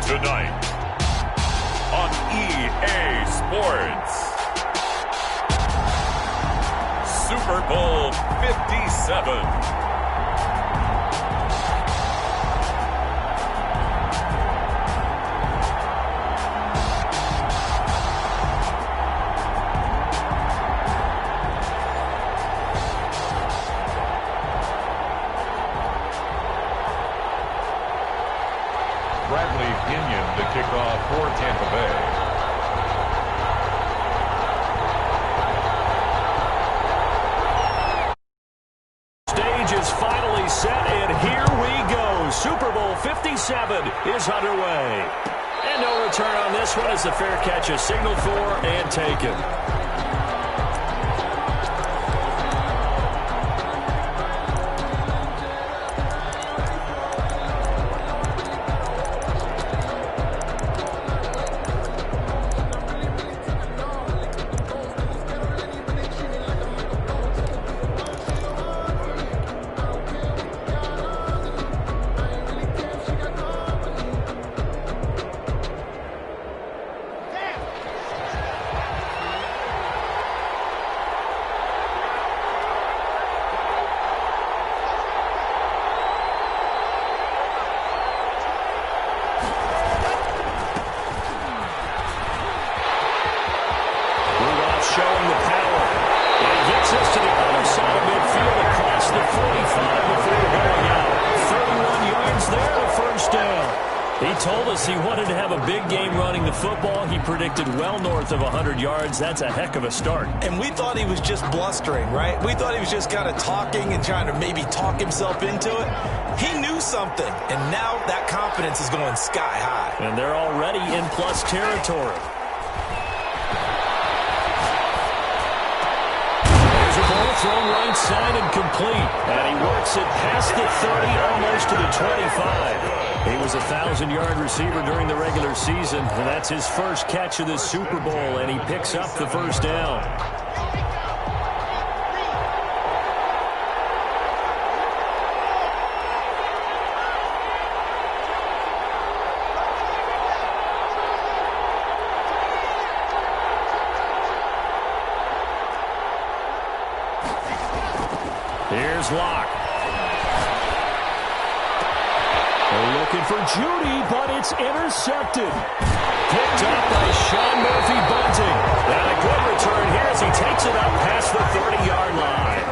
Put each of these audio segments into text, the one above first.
Tonight on EA Sports, Super Bowl 57. The kickoff for Tampa Bay. Stage is finally set, and here we go. Super Bowl 57 is underway. And no return on this one as the fair catch is signaled for and taken. Showing the power. And he gets us to the other side of midfield across the 45 before going out. 31 yards there, the first down. He told us he wanted to have a big game running the football. He predicted well north of 100 yards. That's a heck of a start. And we thought he was just blustering, right? We thought he was just kind of talking and trying to maybe talk himself into it. He knew something, and now that confidence is going sky high. And they're already in plus territory. Thrown right side and complete. And he works it past the 30, almost to the 25. He was a 1,000-yard receiver during the regular season, and that's his first catch of the Super Bowl, and he picks up the first down. Here's Locke. They're looking for Judy, but it's intercepted. Picked up by Sean Murphy Bunting. And a good return here as he takes it up past the 30-yard line.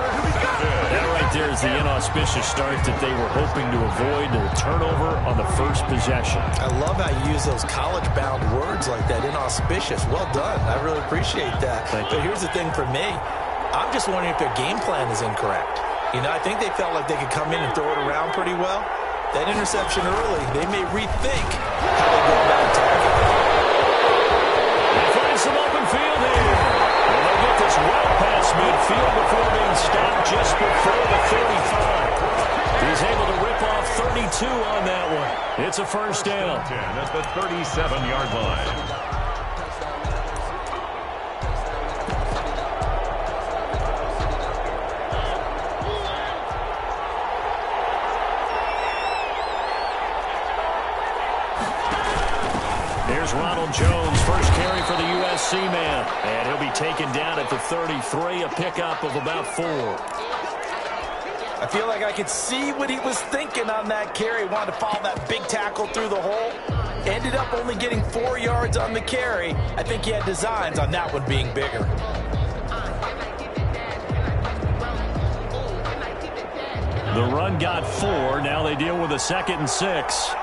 That right there is the inauspicious start that they were hoping to avoid, the turnover on the first possession. I love how you use those college-bound words like that, inauspicious. Well done. I really appreciate that. But here's the thing for me. I'm just wondering if their game plan is incorrect. You know, I think they felt like they could come in and throw it around pretty well. That interception early, they may rethink how they go about attacking. They find some open field here. And they'll get this well past midfield before being stopped just before the 35. He's able to rip off 32 on that one. It's a first down. 10 at the 37-yard line. Here's Ronald Jones, first carry for the USC man. And he'll be taken down at the 33, a pickup of about 4. I feel like I could see what he was thinking on that carry. Wanted to follow that big tackle through the hole. Ended up only getting 4 yards on the carry. I think he had designs on that one being bigger. The run got 4. Now they deal with a 2nd and 6.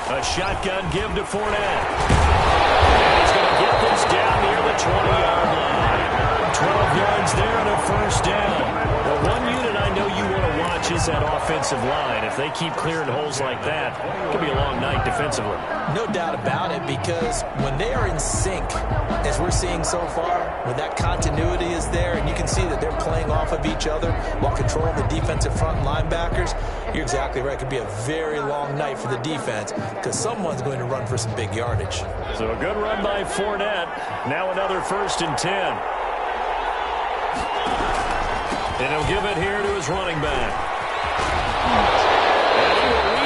A shotgun give to Fournette. And he's going to get this down near the 20-yard line. 12 yards there and a first down. The one unit I know you want to watch is that offensive line. If they keep clearing holes like that, it could be a long night defensively. No doubt about it, because when they are in sync, as we're seeing so far, when that continuity is there and you can see that they're playing off of each other while controlling the defensive front linebackers, you're exactly right. It could be a very long night for the defense because someone's going to run for some big yardage. So a good run by Fournette. Now another 1st and 10. And he'll give it here to his running back.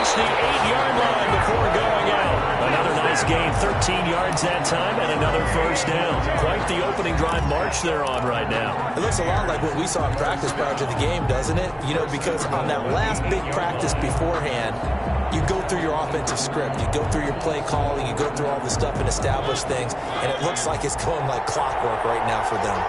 reach the 8-yard line before going out. Another nice gain, 13 yards that time, and another first down. Quite the opening drive march they're on right now. It looks a lot like what we saw in practice prior to the game, doesn't it? You know, because on that last big practice beforehand, you go through your offensive script, you go through your play calling, you go through all this stuff and establish things, and it looks like it's going like clockwork right now for them.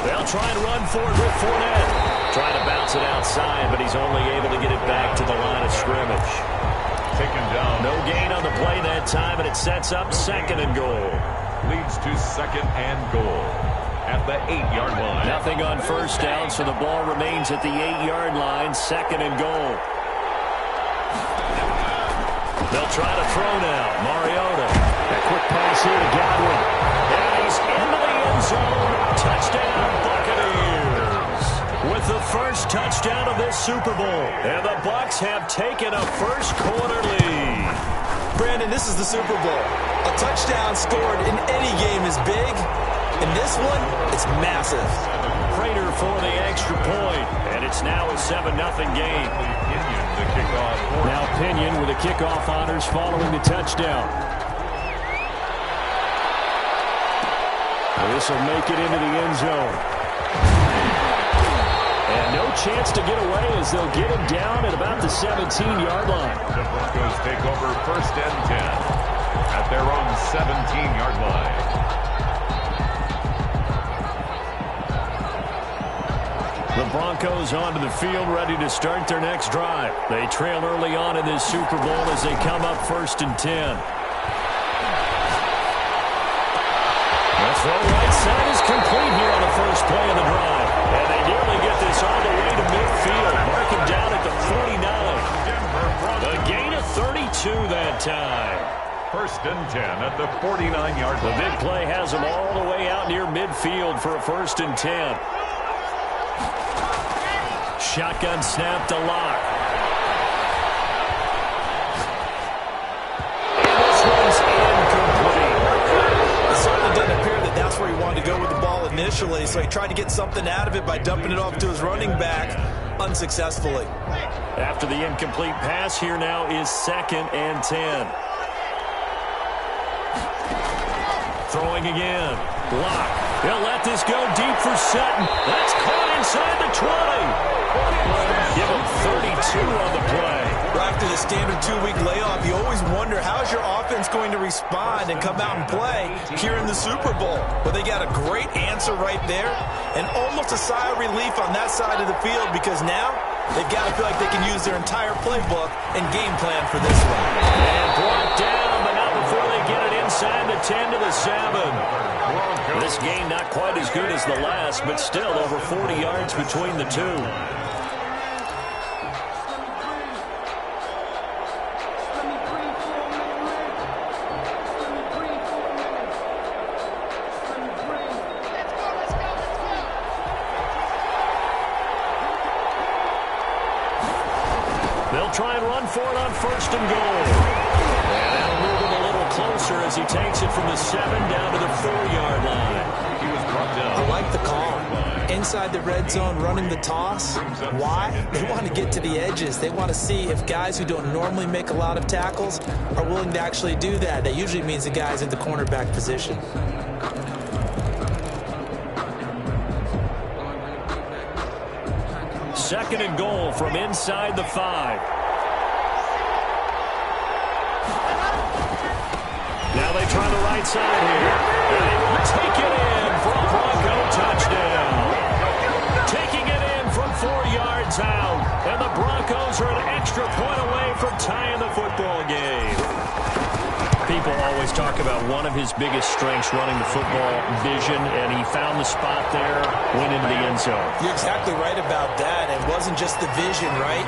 They'll try and run forward with Fournette. Trying to bounce it outside, but he's only able to get it back to the line of scrimmage. Taken down. No gain on the play that time, and it sets up 2nd and goal. Leads to 2nd and goal at the 8-yard line. Nothing on first down, so the ball remains at the 8-yard line, 2nd and goal. They'll try to throw now. Mariota. A quick pass here to Godwin. And he's into the end zone. Touchdown, Buccaneers. With the first touchdown of this Super Bowl. And the Bucs have taken a first-quarter lead. Brandon, this is the Super Bowl. A touchdown scored in any game is big. In this one, it's massive. Prater for the extra point, and it's now a 7-0 game. Pinion, the kickoff. Now Pinion with the kickoff honors following the touchdown. This will make it into the end zone. And no chance to get away as they'll get him down at about the 17-yard line. The Broncos take over 1st and 10 at their own 17-yard line. The Broncos onto the field, ready to start their next drive. They trail early on in this Super Bowl as they come up 1st and 10. The throw right side is complete here on the first play of the drive. And they nearly get this all the way to midfield. Mark him down at the 49. The gain of 32 that time. 1st and 10 at the 49-yard line. The big play has them all the way out near midfield for a 1st and 10. Shotgun snap to Locke. And this one's incomplete. It certainly didn't appear that that's where he wanted to go with the ball initially, so he tried to get something out of it by dumping it off to his running back unsuccessfully. After the incomplete pass, here now is 2nd and 10. Throwing again. Locke. He'll let this go deep for Sutton. That's caught inside the 20. Give him 32 on the play. After the standard 2-week layoff, you always wonder how's your offense going to respond and come out and play here in the Super Bowl. But they got a great answer right there and almost a sigh of relief on that side of the field because now they've got to feel like they can use their entire playbook and game plan for this one. And brought down, but not before they get it inside the 10 to the 7. This game not quite as good as the last, but still over 40 yards between the two. They'll try and run for it on 1st and goal. And that'll move him a little closer as he takes it from the 7 down to the 4-yard line. He was brought down. I like the call. Inside the red zone, running the toss. Why? They want to get to the edges. They want to see if guys who don't normally make a lot of tackles are willing to actually do that. That usually means the guy's in the cornerback position. Second and goal from inside the 5. Now they try the right side here. And they will take it in for a Bronco touchdown. Taking it in from 4 yards out. And the Broncos are an extra point away from tying the football game. People always talk about one of his biggest strengths running the football, vision, and he found the spot there, went into the end zone. You're exactly right about that. It wasn't just the vision, right?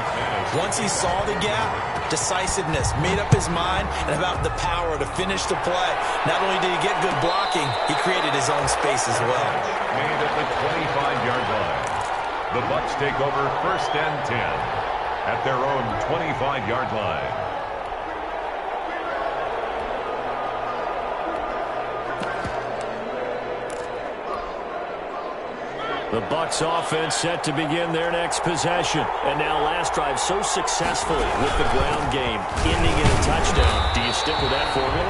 Once he saw the gap, decisiveness, made up his mind, and about the power to finish the play. Not only did he get good blocking, he created his own space as well. Made at the 25-yard line. The Bucs take over 1st and 10 at their own 25-yard line. The Bucs offense set to begin their next possession. And now last drive so successfully with the ground game, ending in a touchdown. Do you stick with that formula?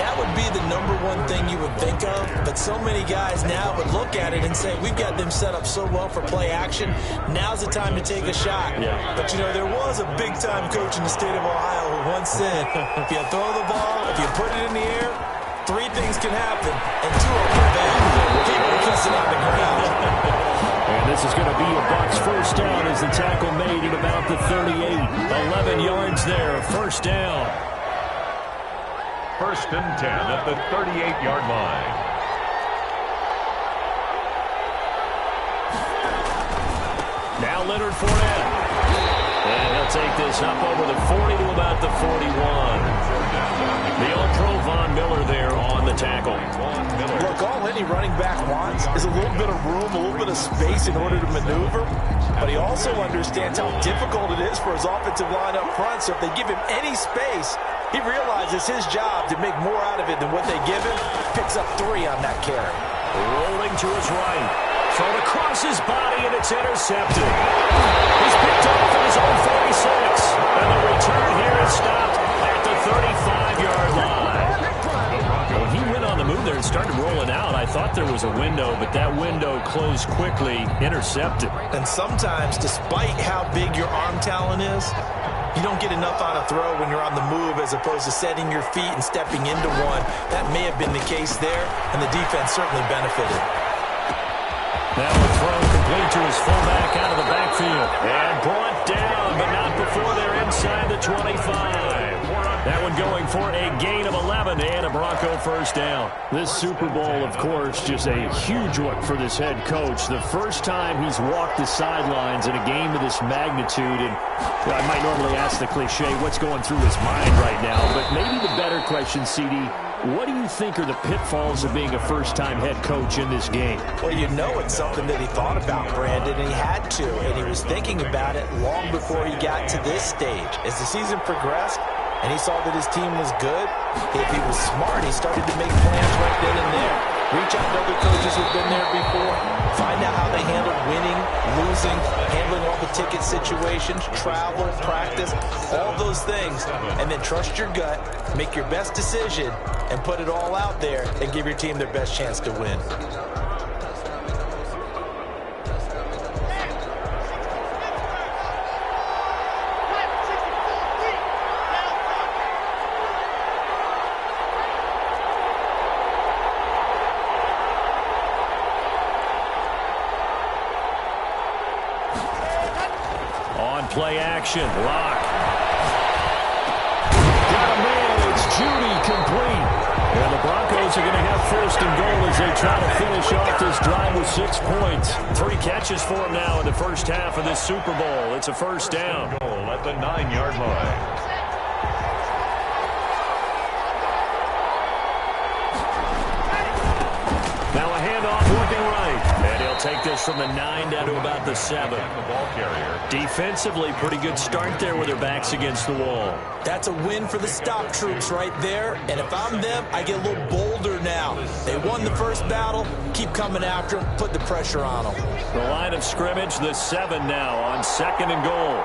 That would be the number one thing you would think of, but so many guys now would look at it and say, we've got them set up so well for play action, now's the time to take a shot. Yeah. But, you know, there was a big-time coach in the state of Ohio who once said, if you throw the ball, if you put it in the air, 3 things can happen, and 2 of them are bad. Keep it kissing on the ground. And this is going to be a Bucs first down as the tackle made at about the 38. 11 yards there, first down. First and 10 at the 38-yard line. Now Leonard Fournette. And he'll take this up over the 40 to about the 41. The all-pro Von Miller there on the tackle. Look, all any running back wants is a little bit of room, a little bit of space in order to maneuver. But he also understands how difficult it is for his offensive line up front. So if they give him any space, he realizes his job to make more out of it than what they give him. Picks up 3 on that carry. Rolling to his right. Thrown across his body, and it's intercepted. He's picked off at his own 46. And the return here is stopped at the 35-yard line. When he went on the move there and started rolling out, I thought there was a window, but that window closed quickly, intercepted. And sometimes, despite how big your arm talent is, you don't get enough on a throw when you're on the move as opposed to setting your feet and stepping into one. That may have been the case there, and the defense certainly benefited. Now a throw complete to his fullback out of the backfield. And brought down, but not before they're inside the 25. That one going for a gain of 11 and a Bronco first down. This Super Bowl, of course, just a huge one for this head coach. The first time he's walked the sidelines in a game of this magnitude. And I might normally ask the cliche, what's going through his mind right now? But maybe the better question, CD, what do you think are the pitfalls of being a first-time head coach in this game? Well, you know it's something that he thought about, Brandon, and he had to. And he was thinking about it long before he got to this stage. As the season progressed, and he saw that his team was good, if he was smart, he started to make plans right then and there. Reach out to other coaches who've been there before. Find out how they handled winning, losing, handling all the ticket situations, travel, practice, all those things. And then trust your gut, make your best decision, and put it all out there and give your team their best chance to win. Play action. Lock. Got a man. It's Judy complete. And the Broncos are going to have first and goal as they try to finish off this drive with 6 points. 3 catches for him now in the first half of this Super Bowl. It's a first down. Goal at the 9-yard line. Now a handoff looking right. And he'll take this from the 9 down to about the 7. The ball carrier. Defensively, pretty good start there with their backs against the wall. That's a win for the stop troops right there. And if I'm them, I get a little bolder now. They won the first battle. Keep coming after them. Put the pressure on them. The line of scrimmage, the 7 now on 2nd and goal.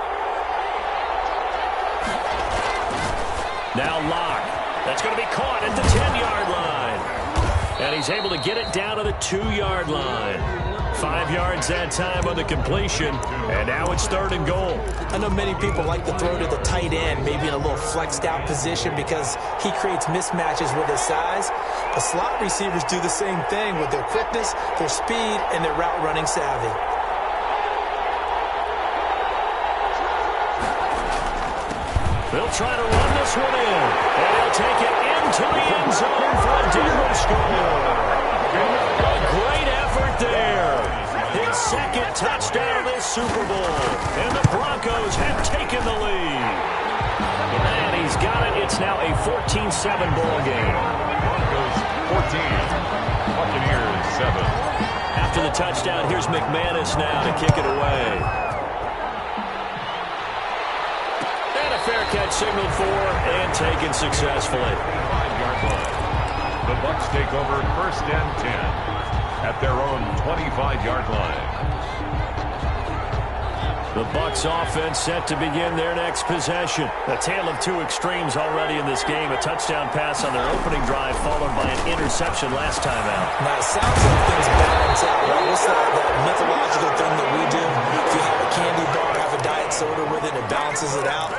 Now Locke. That's going to be caught at the 10-yard line. And he's able to get it down to the 2-yard line. 5 yards that time on the completion. And now it's 3rd and goal. I know many people like to throw to the tight end, maybe in a little flexed out position because he creates mismatches with his size. But slot receivers do the same thing with their quickness, their speed, and their route running savvy. They'll try to run this one in. And he'll take it into the end zone for a Denver score. A great effort there. His 2nd touchdown of this Super Bowl. And the Broncos have taken the lead. And he's got it. It's now a 14-7 ball game. Broncos 14. Buccaneers 7. After the touchdown, here's McManus now to kick it away. Fair catch signaled for and taken successfully. 5-yard line. The Bucs take over 1st and 10. at their own 25-yard line. The Bucs offense set to begin their next possession. A tale of two extremes already in this game. A touchdown pass on their opening drive followed by an interception last time out. Now, it sounds like things balance out, right? What's that mythological thing that we do? If you have a candy bar, have a diet soda with it, it balances it out.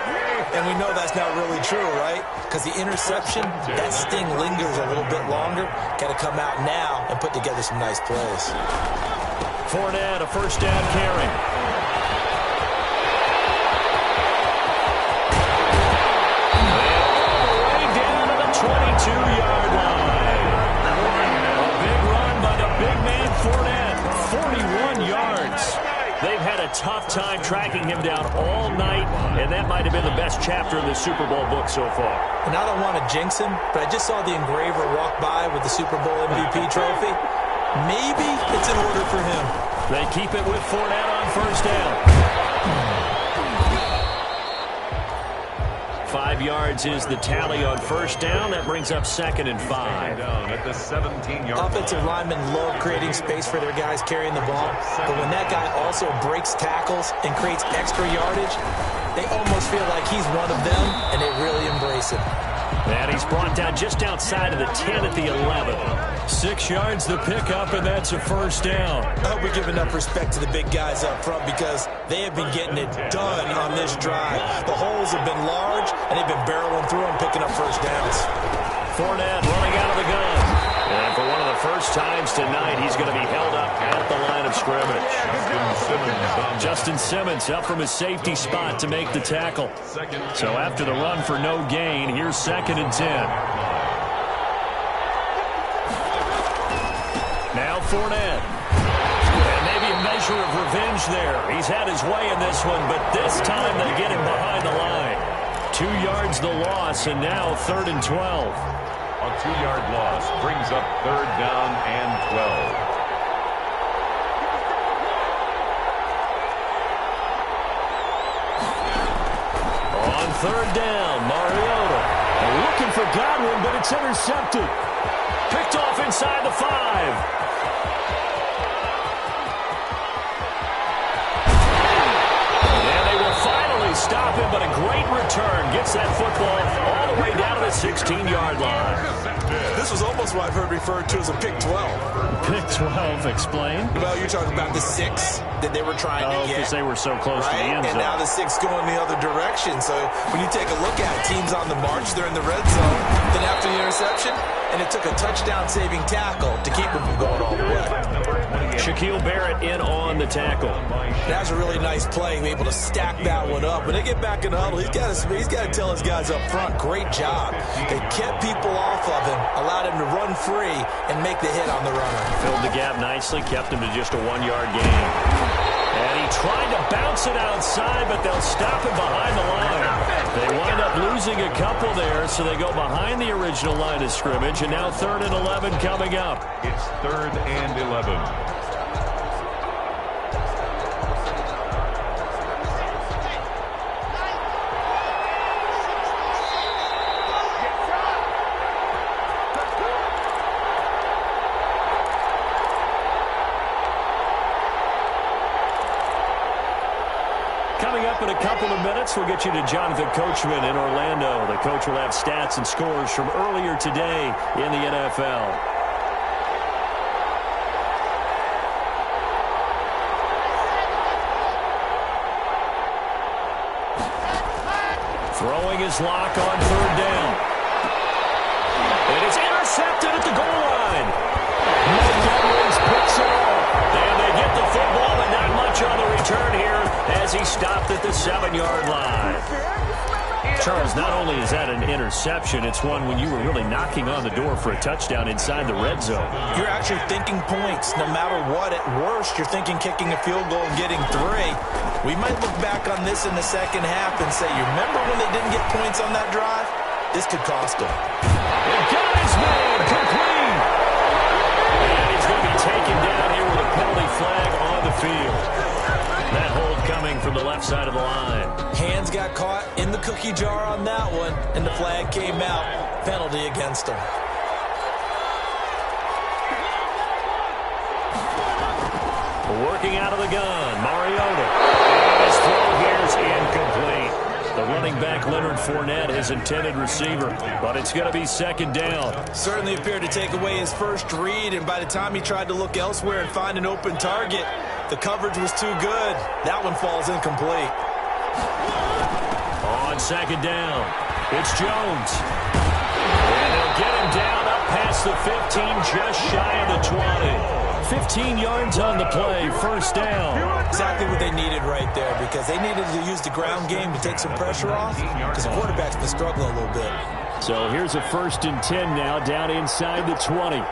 And we know that's not really true, right? Because the interception, that sting lingers a little bit longer. Got to come out now and put together some nice plays. Fournette, a first down carry. All the way down to the 22-yard line. A big run by the big man Fournette, 41 yards. They've had a tough time tracking him down all night, and that might have been the best chapter in the Super Bowl book so far. And I don't want to jinx him, but I just saw the engraver walk by with the Super Bowl MVP trophy. Maybe it's in order for him. They keep it with Fournette on first down. 5 yards is the tally on first down. That brings up 2nd and 5. Down at the 17-yard line. Offensive linemen love creating space for their guys carrying the ball, but when that guy also breaks tackles and creates extra yardage, they almost feel like he's one of them, and they really embrace it. And he's brought down just outside of the 10 at the 11. 6 yards the pickup, and that's a first down. I hope we give enough respect to the big guys up front because they have been getting it done on this drive. The holes have been large, and they've been barreling through them, picking up first downs. Fournette running out of the gun. And for one of the first times tonight, he's going to be held up at the line of scrimmage. Justin Simmons up from his safety spot to make the tackle. So after the run for no gain, here's 2nd and 10. Now Fournette. And maybe a measure of revenge there. He's had his way in this one, but this time they get him behind the line. 2 yards the loss, and now 3rd and 12. A 2-yard loss brings up 3rd down and 12. On 3rd down, Mariota. Looking for Godwin, but it's intercepted. Picked off inside the 5. Stop him, but a great return. Gets that football all the way down to the 16-yard line. This was almost what I've heard referred to as a pick 12. Pick 12, explain. Well, you're talking about the 6 that they were trying to get. Because they were so close to the end zone. And now the 6 going the other direction. So when you take a look at it, teams on the march, they're in the red zone. Then after the interception, and it took a touchdown-saving tackle to keep them from going all the way. Shaquille Barrett in on the tackle. That was a really nice play, able to stack that one up. When they get back in the huddle, he's got to tell his guys up front, great job. They kept people off of him, allowed him to run free, and make the hit on the runner. Filled the gap nicely, kept him to just a 1-yard gain. And he tried to bounce it outside, but they'll stop him behind the line. They wind up losing a couple there, so they go behind the original line of scrimmage, and now 3rd and 11 coming up. It's 3rd and 11. Coming up in a couple of minutes, we'll get you to Jonathan Coachman in Orlando. The coach will have stats and scores from earlier today in the NFL. Throwing his lock on 3rd down. It is intercepted at the goal line. Montgomery's picks it up. And they get the football, but not much on the return here as he stopped at the 7-yard line. Charles, not only is that an interception, it's one when you were really knocking on the door for a touchdown inside the red zone. You're actually thinking points no matter what. At worst, you're thinking kicking a field goal and getting 3. We might look back on this in the second half and say, you remember when they didn't get points on that drive? This could cost them. The guy's made complete. And he's going to be taken down here with a penalty flag on the field. That hold coming from the left side of the line. Hands got caught in the cookie jar on that one, and the flag came out. Penalty against him. Working out of the gun, Mariota. And his throw here is incomplete. The running back, Leonard Fournette, his intended receiver, but it's going to be second down. Certainly appeared to take away his first read, and by the time he tried to look elsewhere and find an open target, the coverage was too good. That one falls incomplete. On second down, it's Jones. And they'll get him down up past the 15, just shy of the 20. 15 yards on the play, first down. Exactly what they needed right there, because they needed to use the ground game to take some pressure off, because the quarterback's been struggling a little bit. So here's a 1st and 10 now, down inside the 20.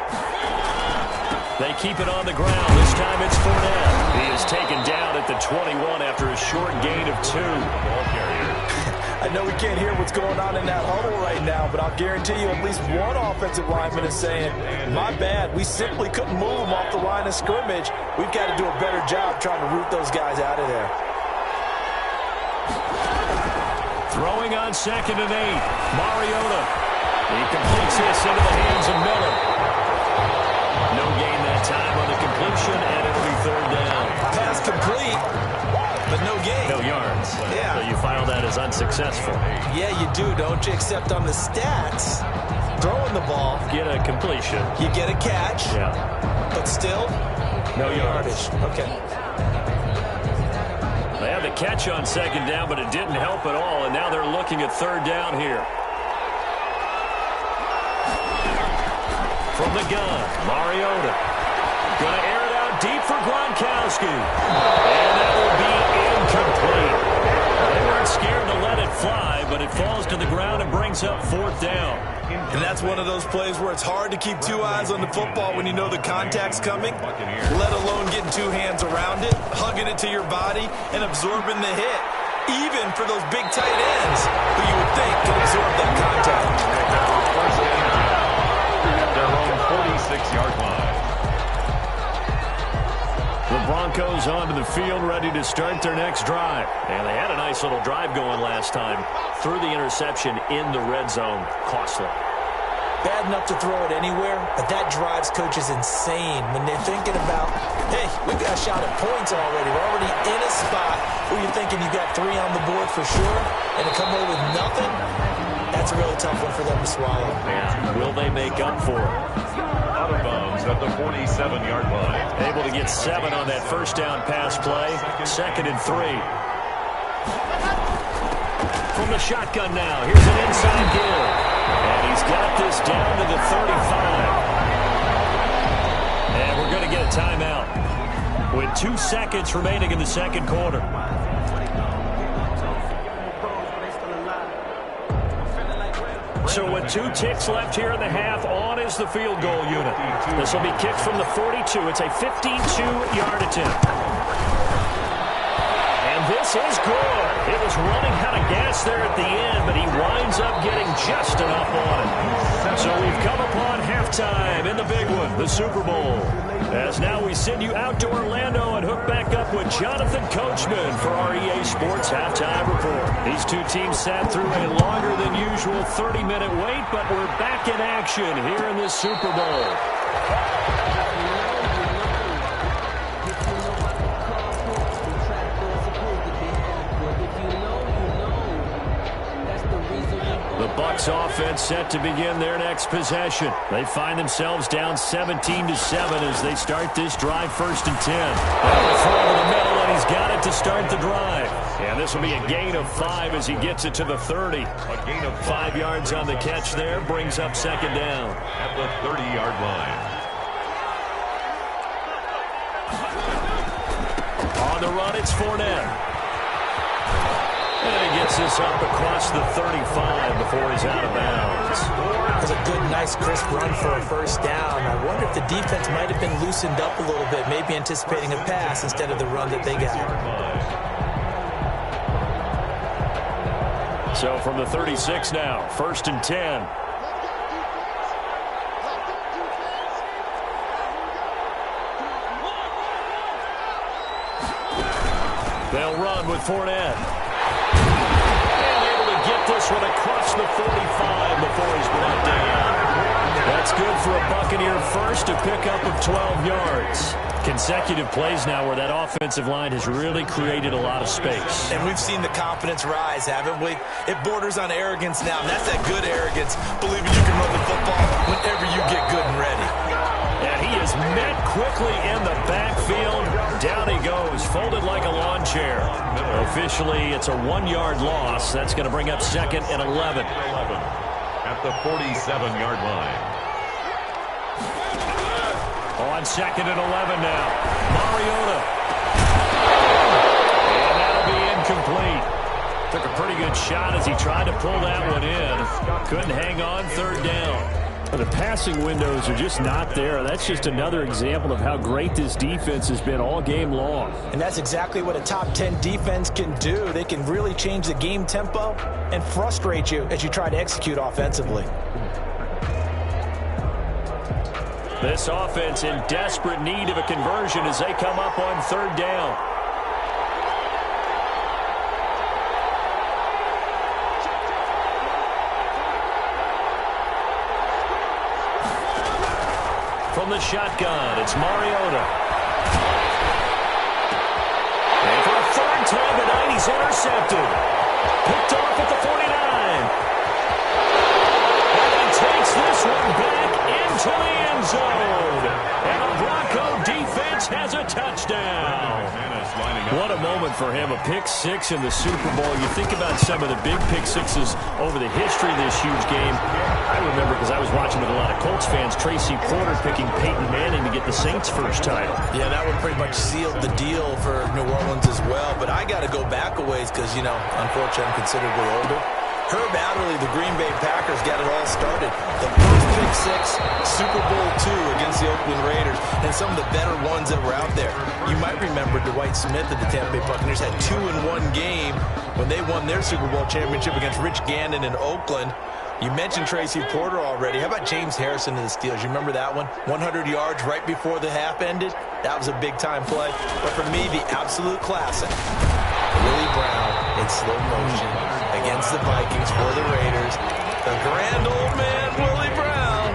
They keep it on the ground. This time it's Fournette. He is taken down at the 21 after a short gain of 2. Ball carrier. I know we can't hear what's going on in that huddle right now, but I'll guarantee you at least one offensive lineman is saying, my bad, we simply couldn't move them off the line of scrimmage. We've got to do a better job trying to root those guys out of there. Throwing on 2nd and 8. Mariota. He completes this into the hands of Miller. No gain that time on the completion, and it'll be 3rd down. Pass complete, but no gain. No yards. Yeah. So you file that as unsuccessful. Yeah, you do, don't you? Except on the stats, throwing the ball. Get a completion. You get a catch. Yeah. But still, no yardage. Okay. They had the catch on 2nd down, but it didn't help at all, and now they're looking at 3rd down here. From the gun, Mariota. Going to air it out deep for Gronkowski. And that will be incomplete. They weren't scared to let it fly, but it falls to the ground and brings up 4th down. And that's one of those plays where it's hard to keep 2 eyes on the football when you know the contact's coming, let alone getting 2 hands around it, hugging it to your body, and absorbing the hit, even for those big tight ends who you would think can absorb that contact. At their own 46-yard line. The Broncos onto the field, ready to start their next drive. And they had a nice little drive going last time. Threw the interception in the red zone. Costly. Bad enough to throw it anywhere, but that drives coaches insane when they're thinking about, hey, we've got a shot at points already. We're already in a spot where you're thinking you got 3 on the board for sure, and to come away with nothing, that's a really tough one for them to swallow. Yeah. Will they make up for it? Out of bounds at the 47-yard line. Able to get 7 on that first down pass play. 2nd and 3. From the shotgun now. Here's an inside give. And he's got this down to the 35. And we're going to get a timeout with 2 seconds remaining in the second quarter. So with 2 ticks left here in the half, on is the field goal unit. This will be kicked from the 42. It's a 52-yard attempt. And this is good. It was running out of gas there at the end, but he winds up getting just enough on it. So we've come upon halftime in the big one, the Super Bowl. As now we send you out to Orlando and hook back up with Jonathan Coachman for our EA Sports Halftime Report. These 2 teams sat through a longer than usual 30-minute wait, but we're back in action here in the Super Bowl. The Bucs offense set to begin their next possession. They find themselves down 17-7 as they start this drive, 1st and 10. They'll throw to the middle, and he's got it to start the drive. And this will be a gain of 5 as he gets it to the 30. A gain of 5 yards on the catch there, brings up 2nd down. At the 30-yard line. On the run, it's Fournette. And he gets this up across the 35 before he's out of bounds. That was a good, nice, crisp run for a 1st down. I wonder if the defense might have been loosened up a little bit, maybe anticipating a pass instead of the run that they got. So from the 36 now, 1st and 10. They'll run with Fournette. And able to get get this one across the 45 before he's brought down. That's good for a Buccaneer first, a pickup of 12 yards. Consecutive plays now where that offensive line has really created a lot of space. And we've seen the confidence rise, haven't we? It borders on arrogance now, and that's that good arrogance, believing you can run the football whenever you get good and ready. And he is met quickly in the backfield. Down he goes, folded like a lawn chair. Officially, it's a 1-yard loss. That's going to bring up 2nd and 11. At the 47-yard line. On 2nd and 11 now. Mariota. And that'll be incomplete. Took a pretty good shot as he tried to pull that one in. Couldn't hang on 3rd down. The passing windows are just not there. That's just another example of how great this defense has been all game long. And that's exactly what a top 10 defense can do. They can really change the game tempo and frustrate you as you try to execute offensively. This offense in desperate need of a conversion as they come up on 3rd down. From the shotgun, it's Mariota. And for a 3rd time tonight, he's intercepted. Picked off at the 49. And he takes this one back into the end zone. And the Bronco defense has a touchdown. What a moment for him, a pick-6 in the Super Bowl. You think about some of the big pick-6s over the history of this huge game. I remember, because I was watching with a lot of Colts fans, Tracy Porter picking Peyton Manning to get the Saints' first title. Yeah, that one pretty much sealed the deal for New Orleans as well. But I got to go back a ways because, unfortunately, I'm considerably older. Herb Adderley, the Green Bay Packers, got it all started. The first pick-6, Super Bowl II against the Oakland Raiders, and some of the better ones that were out there. You might remember Dwight Smith of the Tampa Bay Buccaneers had 2-in-1 game when they won their Super Bowl championship against Rich Gannon in Oakland. You mentioned Tracy Porter already. How about James Harrison of the Steelers? You remember that one? 100 yards right before the half ended? That was a big-time play. But for me, the absolute classic, Willie Brown in slow motion against the Vikings for the Raiders. The grand old man, Willie Brown,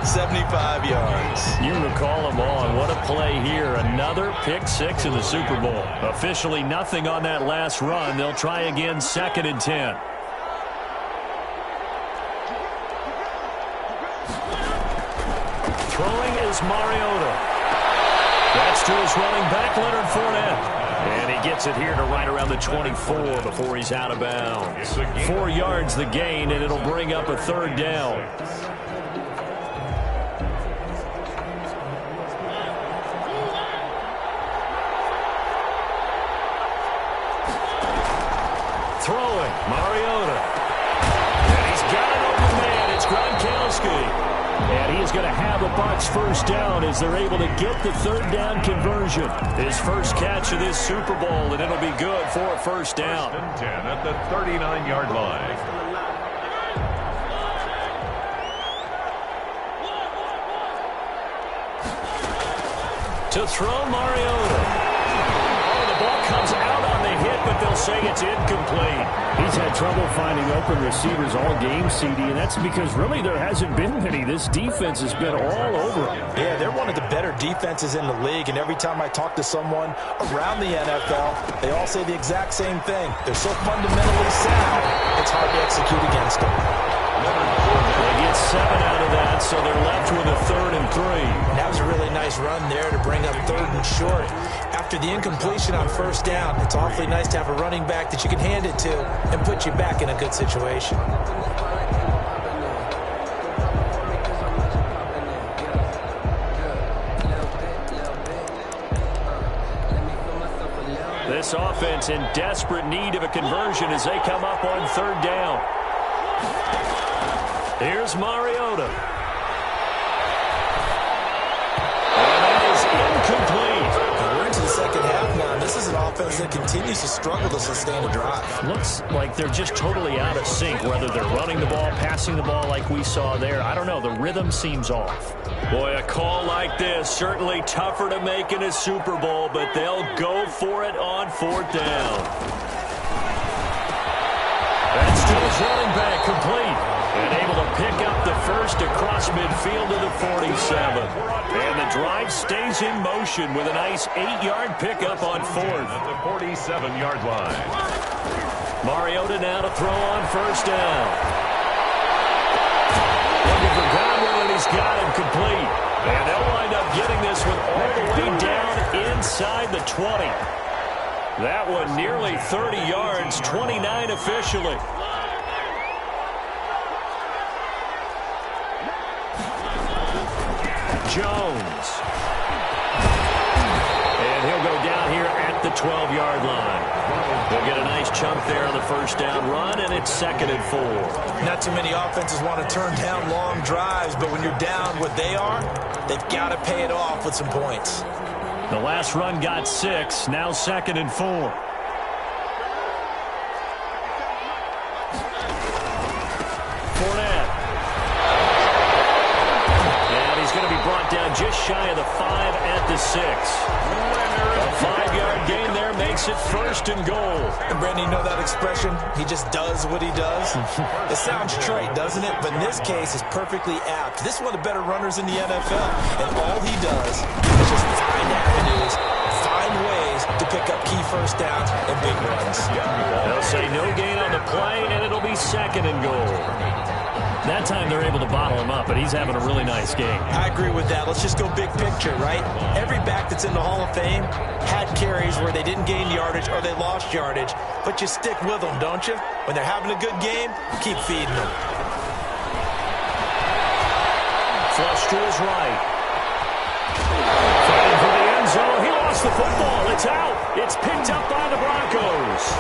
75 yards. You recall them on. What a play here. Another pick-6 in the Super Bowl. Officially nothing on that last run. They'll try again 2nd and 10. Throwing is Mariota. That's to his running back, Leonard Fournette. And he gets it here to right around the 24 before he's out of bounds. 4 yards the gain, and it'll bring up a 3rd down. Throwing, Mariota. And he's got an open man. It's Gronkowski. And he is going to have a Bucs first down as they're able to get the 3rd down conversion. His first catch of this Super Bowl, and it'll be good for a first down. 10 at the 39-yard line. To throw Mariota. Oh, the ball comes out on the hit, but they'll say it's incomplete. He's had trouble finding open receivers all game, CD, and that's because really there hasn't been many. This defense has been all over him. Yeah, they're one of the better defenses in the league, and every time I talk to someone around the NFL, they all say the exact same thing. They're so fundamentally sound, it's hard to execute against them. They get 7 out of that, so they're left with a 3rd and 3. That was a really nice run there to bring up 3rd and short. After the incompletion on first down, it's awfully nice to have a running back that you can hand it to and put you back in a good situation. This offense in desperate need of a conversion as they come up on 3rd down. Here's Mariota. And that is incomplete. We're into the second half now. This is an offense that continues to struggle to sustain a drive. Looks like they're just totally out of sync, whether they're running the ball, passing the ball like we saw there. I don't know. The rhythm seems off. Boy, a call like this, certainly tougher to make in a Super Bowl, but they'll go for it on 4th down. And still his running back complete. And able to pick up the first across midfield to the 47. And the drive stays in motion with a nice 8-yard pickup on fourth. At the 47-yard line. Mariota now to throw on first down. Looking for Godwin, and he's got him complete. And they'll wind up getting this one all the way down inside the 20. That one nearly 30 yards, 29 officially. Jones. And he'll go down here at the 12-yard line. They'll get a nice chunk there on the first down run, and it's 2nd and 4. Not too many offenses want to turn down long drives, but when you're down what they are, they've got to pay it off with some points. The last run got 6, now 2nd and 4. Fournette. And he's going to be brought down just shy of the 5 at the 6. A 5-yard gain there makes it 1st and goal. And Brandon, you know that expression? He just does what he does. It sounds trite, doesn't it? But in this case, it's perfectly apt. This is one of the better runners in the NFL. And all he does is just find avenues, find ways to pick up key first downs and big runs. They'll say no gain on the play, and it'll be 2nd and goal. That time they're able to bottle him up, but he's having a really nice game. I agree with that. Let's just go big picture, right? Every back that's in the Hall of Fame had carries where they didn't gain yardage or they lost yardage, but you stick with them, don't you? When they're having a good game, keep feeding them. Flush to his right. Fighting for the end zone. He lost the football. It's out. It's picked up by the Broncos.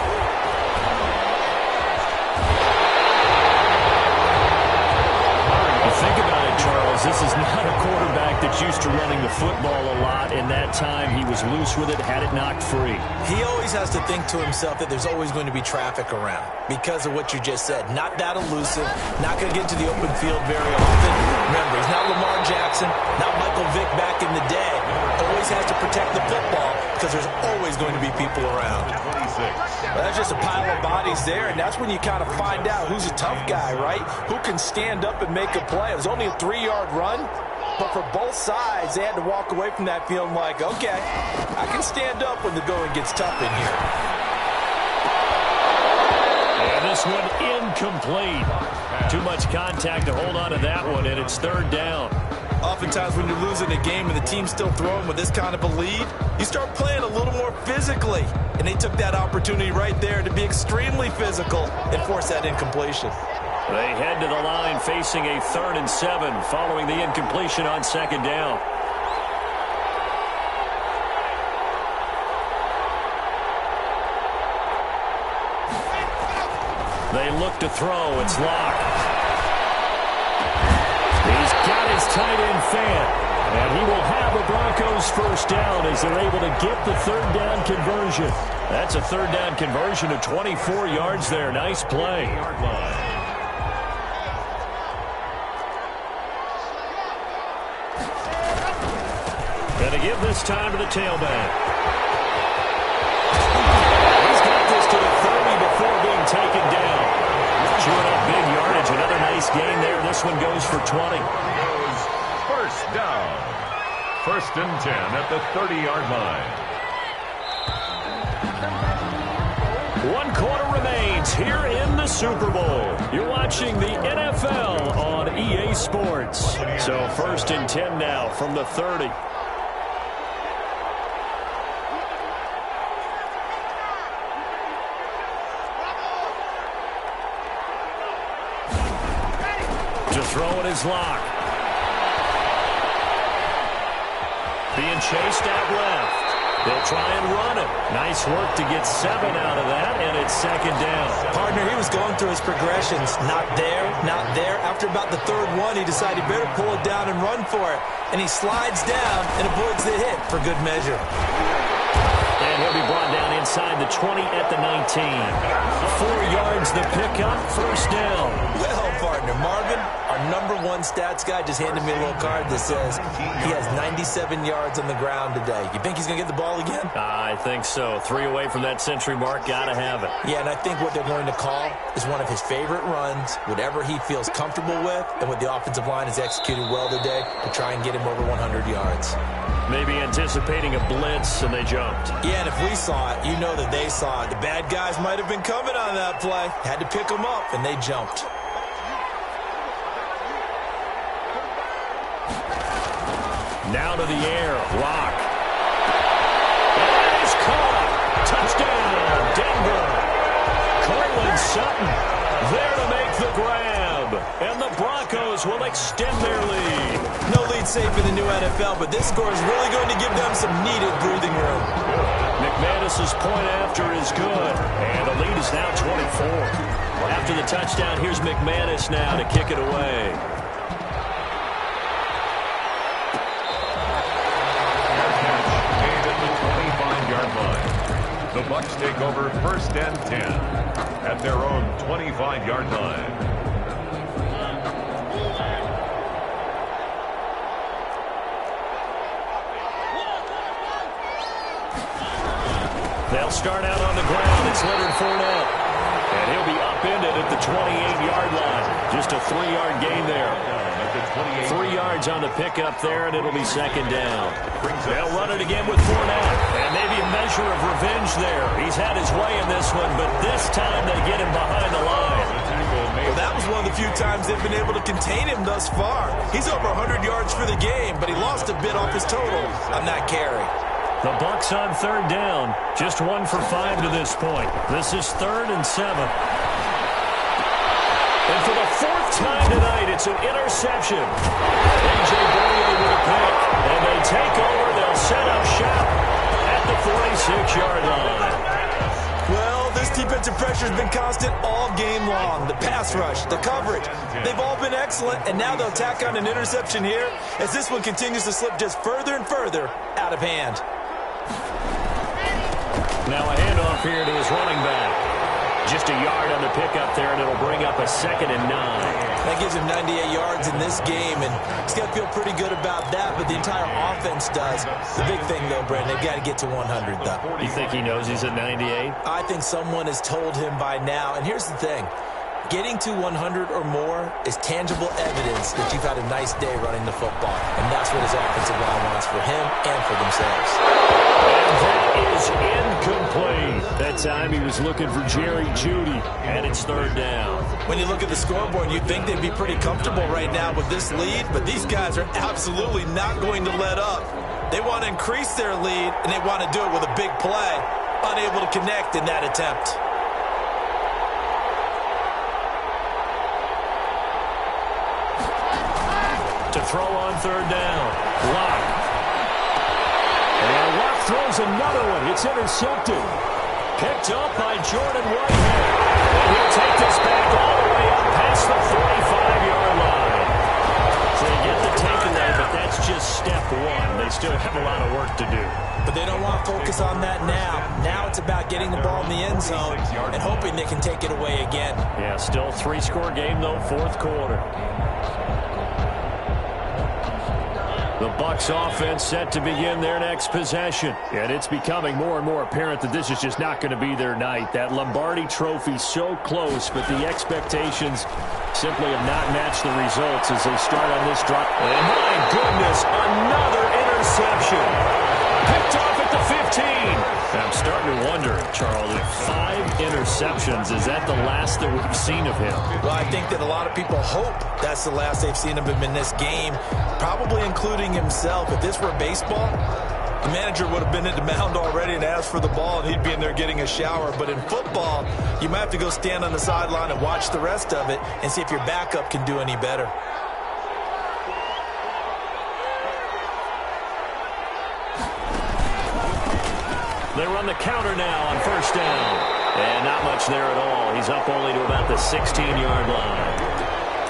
Think about it, Charles. This is not a quarterback that's used to running the football a lot, and that time he was loose with it, had it knocked free. He always has to think to himself that there's always going to be traffic around because of what you just said. Not that elusive, not going to get to the open field very often. Remember, he's not Lamar Jackson, not Michael Vick back in the day. Always has to protect the football because there's always going to be people around. Well, that's just a pile of bodies there, and that's when you kind of find out who's a tough guy, right? Who can stand up and make a play. It was only a 3-yard run, but for both sides, they had to walk away from that feeling like, okay, I can stand up when the going gets tough in here. And this one incomplete. Too much contact to hold on to that one, and it's 3rd down. Oftentimes when you're losing a game and the team's still throwing with this kind of a lead, you start playing a little more physically. And they took that opportunity right there to be extremely physical and force that incompletion. They head to the line facing a 3rd and 7 following the incompletion on 2nd down. They look to throw. It's locked. He's got his tight end fan. And he will have a Broncos first down as they're able to get the 3rd down conversion. That's a 3rd down conversion of 24 yards there. Nice play. Going to give this time to the tailback. He's got this to the 30 before being taken down. Chewing up big yardage. Another nice gain there. This one goes for 20. First down. 1st and 10 at the 30-yard line. 1 quarter remains here in the Super Bowl. You're watching the NFL on EA Sports. So 1st and 10 now from the 30. To throw it is Locke. Being chased out left. They'll try and run it. Nice work to get 7 out of that, and it's 2nd down. Partner, he was going through his progressions. Not there, not there. After about the 3rd one, he decided he better pull it down and run for it. And he slides down and avoids the hit for good measure. And he'll be brought down inside the 20 at the 19. 4 yards the pickup, 1st down. Well partner. Marvin, our #1 stats guy, just handed me a little card that says he has 97 yards on the ground today. You think he's going to get the ball again? I think so. 3 away from that century mark. Got to have it. Yeah, and I think what they're going to call is one of his favorite runs, whatever he feels comfortable with, and what the offensive line has executed well today to try and get him over 100 yards. Maybe anticipating a blitz, and they jumped. Yeah, and if we saw it, you know that they saw it. The bad guys might have been coming on that play. Had to pick them up, and they jumped. Now to the air. Lock. And he's caught. Touchdown, Denver. Cortland Sutton there to make the grab. And the Broncos will extend their lead. No lead safe in the new NFL, but this score is really going to give them some needed breathing room. McManus's point after is good. And the lead is now 24. After the touchdown, here's McManus now to kick it away. The Bucs take over 1st and 10 at their own 25-yard line. They'll start out on the ground. It's Leonard Fournette. And he'll be upended at the 28-yard line. Just a 3-yard gain there. 3 yards on the pickup there, and it'll be 2nd down. They'll run it again with Fournette. And maybe a measure of revenge there. He's had his way in this one, but this time they get him behind the line. Well, that was one of the few times they've been able to contain him thus far. He's over 100 yards for the game, but he lost a bit off his total on that carry. The Bucs on 3rd down. Just 1 for 5 to this point. This is 3rd and 7. And for the 4th time tonight, it's an interception. A.J. Bouye with a pick. And they take over. They'll set up shop at the 46-yard line. Well, this defensive pressure has been constant all game long. The pass rush, the coverage, they've all been excellent. And now they'll tack on an interception here as this one continues to slip just further and further out of hand. Now a handoff here to his running back. Just a yard on the pickup there, and it'll bring up a 2nd and 9. That gives him 98 yards in this game, and he's got to feel pretty good about that, but the entire offense does. The big thing, though, Brandon, they've got to get to 100, though. You think he knows he's at 98? I think someone has told him by now, and here's the thing. Getting to 100 or more is tangible evidence that you've had a nice day running the football, and that's what his offensive line wants for him and for themselves. And that is incomplete. That time he was looking for Jerry Jeudy, and it's 3rd down. When you look at the scoreboard, you'd think they'd be pretty comfortable right now with this lead, but these guys are absolutely not going to let up. They want to increase their lead, and they want to do it with a big play, unable to connect in that attempt. To throw on 3rd down. Lock. And Lock throws another one. It's intercepted. Picked up by Jordan Whitehead. And he'll take this back all the way up past the 45-yard line. So they get the takeaway, but that's just step 1. They still have a lot of work to do. But they don't want to focus on that now. Now it's about getting the ball in the end zone and hoping they can take it away again. Yeah, still 3-score game, though, 4th quarter. The Bucs offense set to begin their next possession. And it's becoming more and more apparent that this is just not going to be their night. That Lombardi trophy so close, but the expectations simply have not matched the results as they start on this drive. And my goodness, another interception. Picked off at the 15. I'm starting to wonder, Charles, if 5 interceptions, is that the last that we've seen of him? Well, I think that a lot of people hope that's the last they've seen of him in this game, probably including himself. If this were baseball, the manager would have been at the mound already and asked for the ball, and he'd be in there getting a shower. But in football, you might have to go stand on the sideline and watch the rest of it and see if your backup can do any better. They run the counter now on 1st down. And not much there at all. He's up only to about the 16-yard line.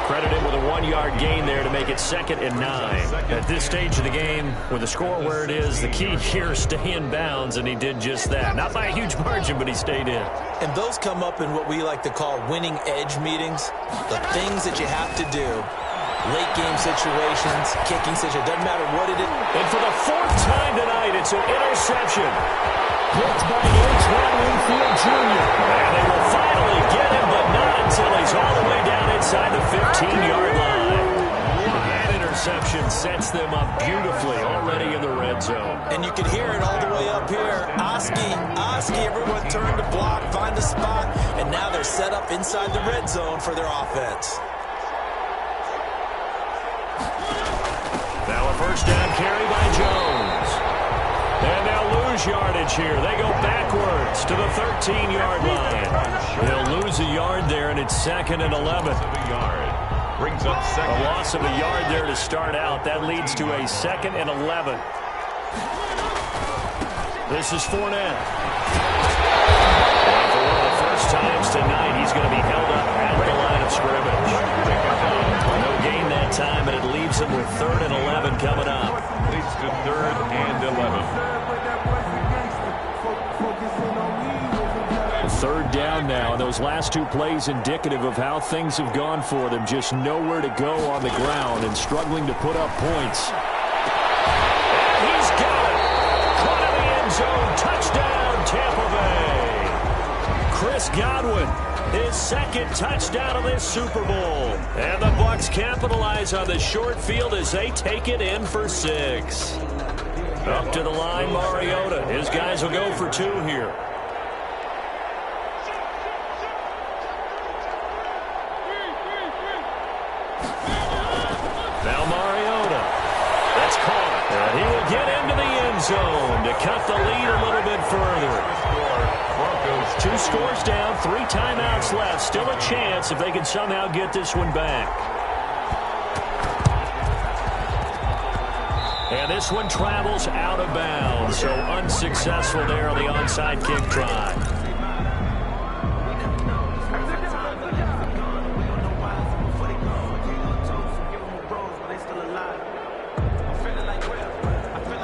Credit him with a 1-yard gain there to make it 2nd and 9. At this stage of the game, with the score where it is, the key here is stay in bounds, and he did just that. Not by a huge margin, but he stayed in. And those come up in what we like to call winning edge meetings. The things that you have to do. Late game situations, kicking situations, doesn't matter what it is. And for the 4th time tonight, it's an interception. Picked by Antoine Winfield Jr. And they will finally get him, but not until he's all the way down inside the 15-yard line. That interception sets them up beautifully already in the red zone. And you can hear it all the way up here. Oski, everyone turned to block, find a spot, and now they're set up inside the red zone for their offense. Now a first down carry by Jones. And they'll lose yardage here. They go backwards to the 13-yard line. They'll lose a yard there, and it's 2nd and 11. Brings up second. A loss of a yard there to start out. That leads to a 2nd and 11. This is Fournette. And for one of the first times tonight, he's going to be held up at the line of scrimmage. No gain that time, and it leaves him with 3rd and 11 coming up. Leads to 3rd and 11. 3rd down now, and those last 2 plays indicative of how things have gone for them. Just nowhere to go on the ground and struggling to put up points. And he's got it. Caught in the end zone. Touchdown, Tampa Bay. Chris Godwin, his 2nd touchdown of this Super Bowl. And the Bucs capitalize on the short field as they take it in for 6. Up to the line, Mariota. His guys will go for 2 here. Now Mariota. That's caught. And he will get into the end zone to cut the lead a little bit further. 2 scores down, 3 timeouts left. Still a chance if they can somehow get this one back. And this one travels out of bounds, so unsuccessful there on the onside kick try.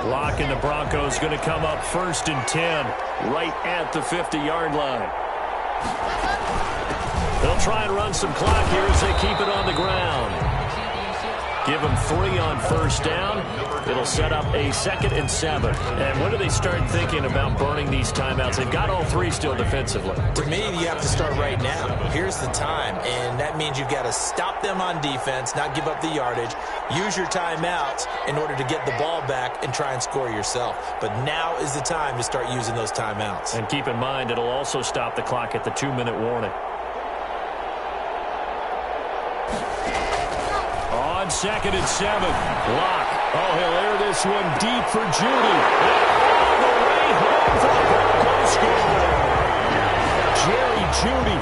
Lock and the Broncos going to come up 1st and 10, right at the 50-yard line. They'll try and run some clock here as they keep it on the ground. Give them 3 on 1st down. It'll set up a 2nd and 7. And when do they start thinking about burning these timeouts? They've got all 3 still defensively. To me, you have to start right now. Here's the time, and that means you've got to stop them on defense, not give up the yardage, use your timeouts in order to get the ball back and try and score yourself. But now is the time to start using those timeouts. And keep in mind, it'll also stop the clock at the 2-minute warning. On 2nd and 7, Lock. Oh, he'll air this one deep for Judy. And all the way home for the Broncos score. Jerry Judy,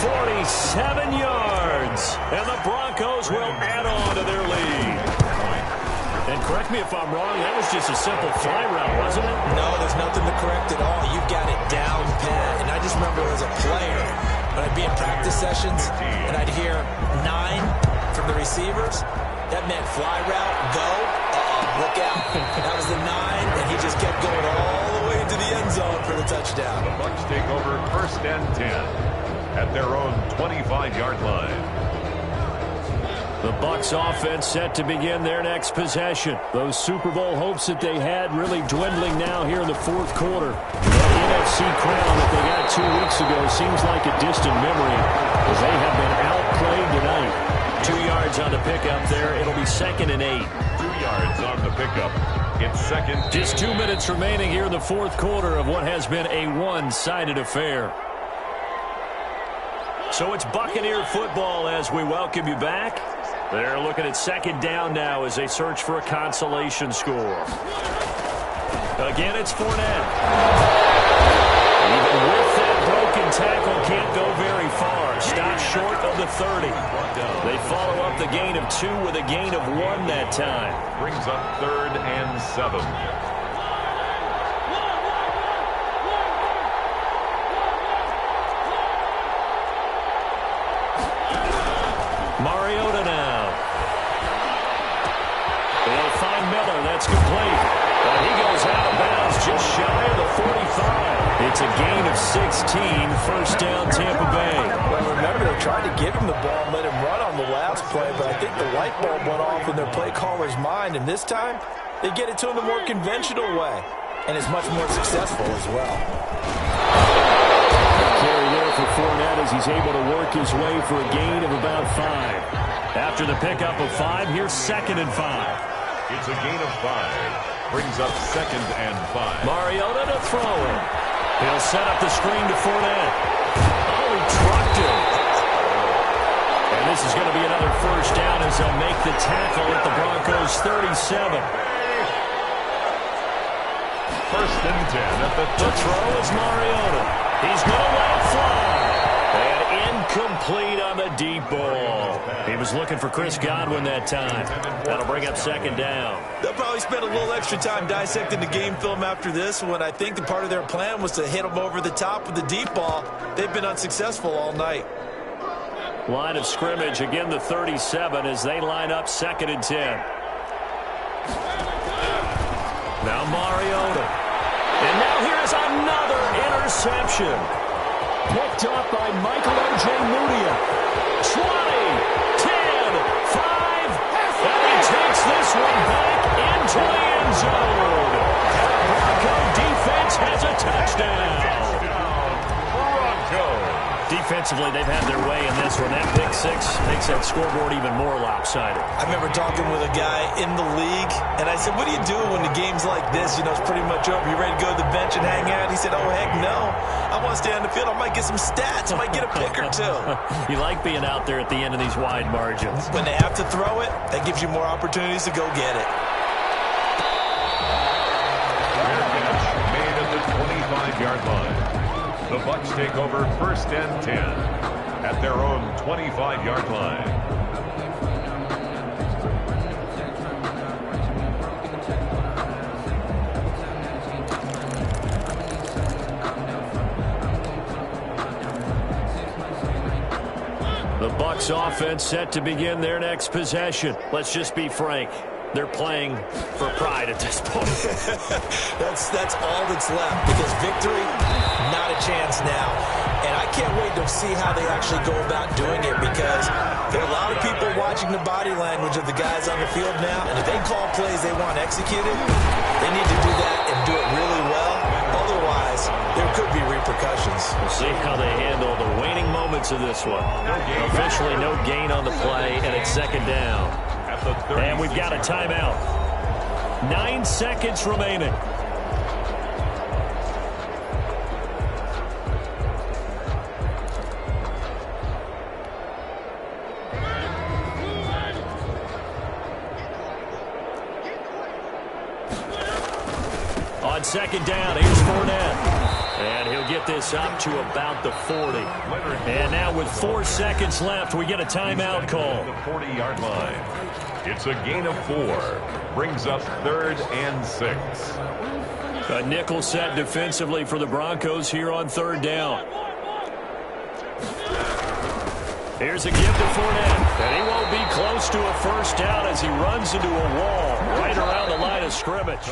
47 yards. And the Broncos will add on to their lead. And correct me if I'm wrong, that was just a simple fly route, wasn't it? No, there's nothing to correct at all. You've got it down pat. And I just remember as a player, when I'd be in practice sessions, and I'd hear 9 from the receivers, that meant fly route, go, look out. That was the 9, and he just kept going all the way into the end zone for the touchdown. The Bucs take over 1st and 10 at their own 25-yard line. The Bucs offense set to begin their next possession. Those Super Bowl hopes that they had really dwindling now here in the 4th quarter. That NFC crown that they got 2 weeks ago seems like a distant memory as they have been outplayed tonight. 2 yards on the pickup there. It'll be 2nd and 8. 2 yards on the pickup. It's 2nd. Just 2 minutes remaining here in the 4th quarter of what has been a one-sided affair. So it's Buccaneer football as we welcome you back. They're looking at 2nd down now as they search for a consolation score. Again, it's Fournette. Even with that broken tackle, can't go very far. Stop short of the 30. They follow up the gain of 2 with a gain of 1 that time. Brings up 3rd and 7. Mariota first down, Tampa Bay. Well, remember, they tried to give him the ball and let him run on the last play, but I think the light bulb went off in their play caller's mind, and this time they get it to him the more conventional way, and it's much more successful as well. Carry there for Fournette as he's able to work his way for a gain of about 5. After the pickup of 5, here's 2nd and 5. It's a gain of 5. Brings up 2nd and 5. Mariota to throw it. He'll set up the screen to Fournette. Oh, he trucked him. And this is going to be another first down as they'll make the tackle at the Broncos' 37. First and 10 at the throw is Mariota. He's going to let it fly. And incomplete on the deep ball. He was looking for Chris Godwin that time. That'll bring up 2nd down. They'll probably spend a little extra time dissecting the game film after this when I think the part of their plan was to hit them over the top with the deep ball. They've been unsuccessful all night. Line of scrimmage, again the 37 as they line up 2nd and 10. Now Mariota. And now here's another interception. Picked up by Michael Ojemudia. 20, 10, 5, and he takes this one back into the end zone. Bronco defense has a touchdown. Broncos. Defensively, they've had their way in this one. That pick 6 makes that scoreboard even more lopsided. I remember talking with a guy in the league, and I said, what do you do when the game's like this? You know, it's pretty much over. You ready to go to the bench and hang out? He said, oh, heck no. I want to stay on the field. I might get some stats. I might get a pick or two. You like being out there at the end of these wide margins. When they have to throw it, that gives you more opportunities to go get it. Made at the 25-yard line. The Bucs take over 1st and 10 at their own 25-yard line. The Bucs offense set to begin their next possession. Let's just be frank. They're playing for pride at this point. That's all that's left, because victory, not a chance now. And I can't wait to see how they actually go about doing it, because there are a lot of people watching the body language of the guys on the field now, and if they call plays they want executed, they need to do that and do it really well. Otherwise, there could be repercussions. We'll see how they handle the waning moments of this one. Officially no gain on the play, and it's 2nd down. And we've got a timeout. 9 seconds remaining. On 2nd down, here's Fournette. And he'll get this up to about the 40. And now with 4 seconds left, we get a timeout call. The 40-yard line. It's a gain of 4. Brings up 3rd and 6. A nickel set defensively for the Broncos here on 3rd down. Here's a give to Fournette. And he won't be close to a first down as he runs into a wall right around the line of scrimmage.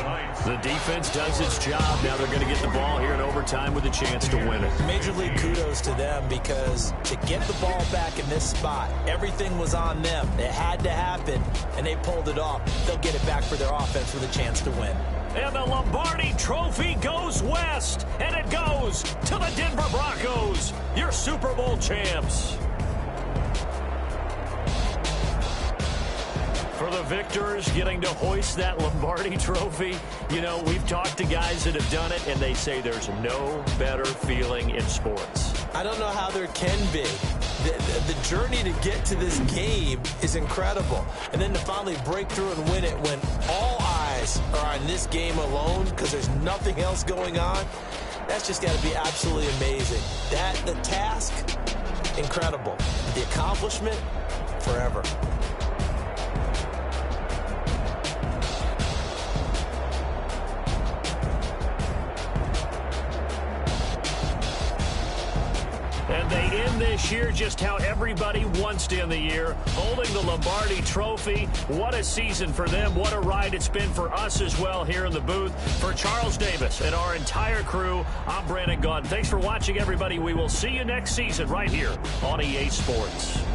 The defense does its job. Now they're going to get the ball here in overtime with a chance to win it. Major League kudos to them, because to get the ball back in this spot, everything was on them. It had to happen, and they pulled it off. They'll get it back for their offense with a chance to win. And the Lombardi Trophy goes west, and it goes to the Denver Broncos, your Super Bowl champs. For the victors getting to hoist that Lombardi Trophy, you know, we've talked to guys that have done it, and they say there's no better feeling in sports. I don't know how there can be. The journey to get to this game is incredible. And then to finally break through and win it when all eyes are on this game alone because there's nothing else going on, that's just got to be absolutely amazing. The task, incredible. The accomplishment, forever. And they end this year just how everybody wants to end the year, holding the Lombardi Trophy. What a season for them. What a ride it's been for us as well here in the booth. For Charles Davis and our entire crew, I'm Brandon Gaudin. Thanks for watching, everybody. We will see you next season right here on EA Sports.